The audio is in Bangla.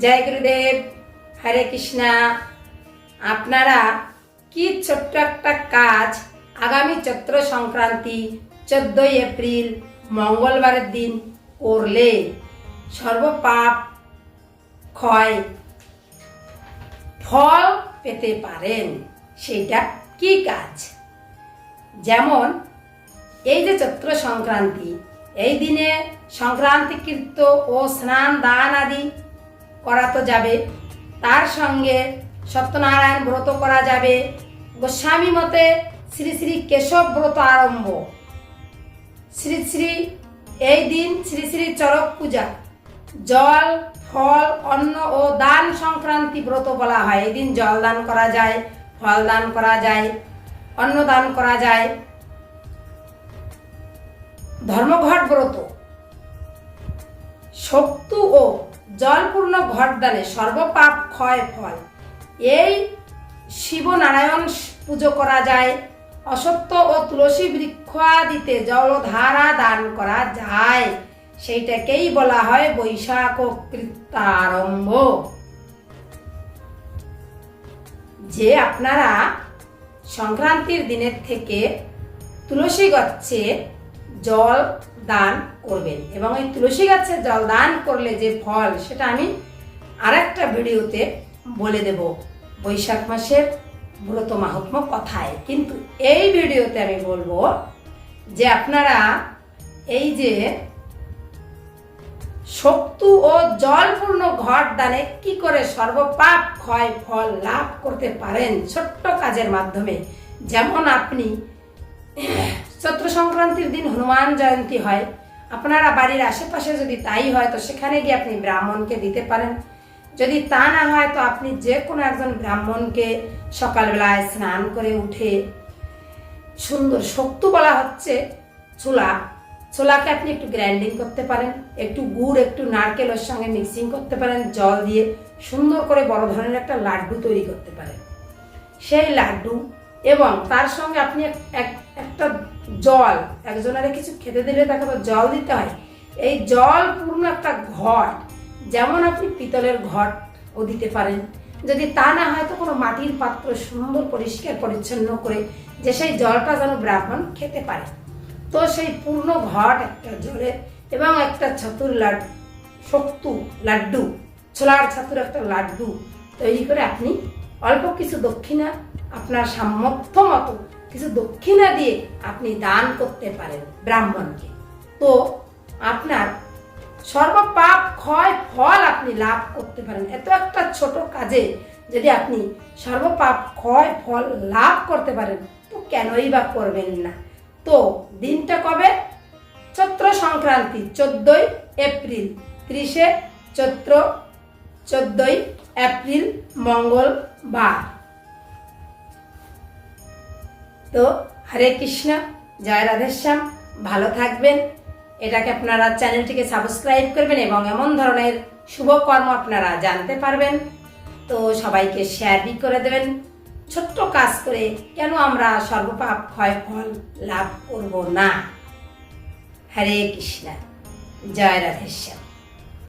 জয় গুরুদেব। হরে কৃষ্ণা। আপনারা কি ছোট্ট একটা কাজ আগামী চৈত্র সংক্রান্তি 14 এপ্রিল মঙ্গলবারের দিন করলে সর্বপাপ ক্ষয় ফল পেতে পারেন, সেইটা কি কাজ? যেমন এই যে চৈত্র সংক্রান্তি, এই দিনে সংক্রান্তিকৃত ও স্নান দান আদি করা তো যাবে, তার সঙ্গে সত্যনারায়ণ ব্রত করা যাবে। গোস্বামী মতে শ্রী শ্রী কেশব ব্রত আরম্ভ, শ্রী শ্রী এই দিন শ্রী শ্রী চরক পূজা, জল ফল অন্ন ও দান সংক্রান্তি ব্রত বলা হয়। এই দিন জল দান করা যায়, ফল দান করা যায়, অন্ন দান করা যায়। ধর্মঘট ব্রত, শক্তু ও জলপূর্ণ ঘট দানে সর্বপাপ ক্ষয় ফল। এই শিবনারায়ণ পুজো করা যায়। অসত্য ও তুলসী বৃক্ষাদিতে জলধারা দান করা যায়, সেইটাকেই বলা হয় বৈশাখ কৃত্যারম্ভ। যে আপনারা সংক্রান্তির দিনের থেকে তুলসী গাছে জল দান করবেন, এবং এই তুলসী গাছে জল দান করলে যে ফল, সেটা আমি আরেকটা ভিডিওতে বলে দেব বৈশাখ মাসের ব্রত মাহাত্ম্য কথায়। কিন্তু এই ভিডিওতে আমি বলবো যে আপনারা এই যে শক্তু ও জলপূর্ণ ঘট দানে কি করে সর্বপাপ ক্ষয় ফল লাভ করতে পারেন ছোট্ট কাজের মাধ্যমে। যেমন আপনি চৈত্র সংক্রান্তির দিন হনুমান জয়ন্তী হয়, আপনারা বাড়ির আশেপাশে যদি তাই হয় তো সেখানে গিয়ে আপনি ব্রাহ্মণকে দিতে পারেন। যদি তা না হয় তো আপনি যে কোনো একজন ব্রাহ্মণকে সকালবেলায় স্নান করে উঠে সুন্দর শক্তু বলা হচ্ছে ছোলাকে আপনি একটু গ্রাইন্ডিং করতে পারেন, একটু গুড় একটু নারকেল ওর সঙ্গে মিক্সিং করতে পারেন, জল দিয়ে সুন্দর করে বড় ধরনের একটা লাড্ডু তৈরি করতে পারেন। সেই লাড্ডু এবং তার সঙ্গে আপনি একটা জল, একজনের কিছু খেতে দিলে তাকে জল দিতে হয়, এই জল পূর্ণ একটা ঘট, যেমন আপনি পিতলের ঘট ও দিতে পারেন। যদি তা না হয় তো কোনো মাটির পাত্র সুন্দর পরিষ্কার পরিচ্ছন্ন করে যে সেই জলটা যেন ব্রাহ্মণ খেতে পারে, তো সেই পূর্ণ ঘট একটা জলের এবং একটা ছাতুর শক্তু লাড্ডু, ছোলার ছাতুর একটা লাড্ডু তৈরি করে আপনি অল্প কিছু দক্ষিণা, আপনার সামর্থ্য মতো কিছু দক্ষিণা দিয়ে আপনি দান করতে পারেন ব্রাহ্মণকে। তো আপনার সর্বপাপ ক্ষয় ফল আপনি লাভ করতে পারেন। এত একটা ছোট কাজে যদি আপনি সর্বপাপ ক্ষয় ফল লাভ করতে পারেন তো কেনই বা করবেন না। তো দিনটা কবে? চৈত্র সংক্রান্তি 14 এপ্রিল, 30 চৈত্র 14 এপ্রিল মঙ্গলবার। তো হরে কৃষ্ণ, জয় রাধেশ্যাম। ভালো থাকবেন। এটাকে আপনারা চ্যানেলটিকে সাবস্ক্রাইব করবেন এবং এমন ধরনের শুভকর্ম আপনারা জানতে পারবেন। তো সবাইকে শেয়ার করে দেবেন। ছোট্ট কাজ করে কেন আমরা সর্বপাপ ক্ষয় ফল লাভ করব না? হরে কৃষ্ণ, জয় রাধেশ্যাম।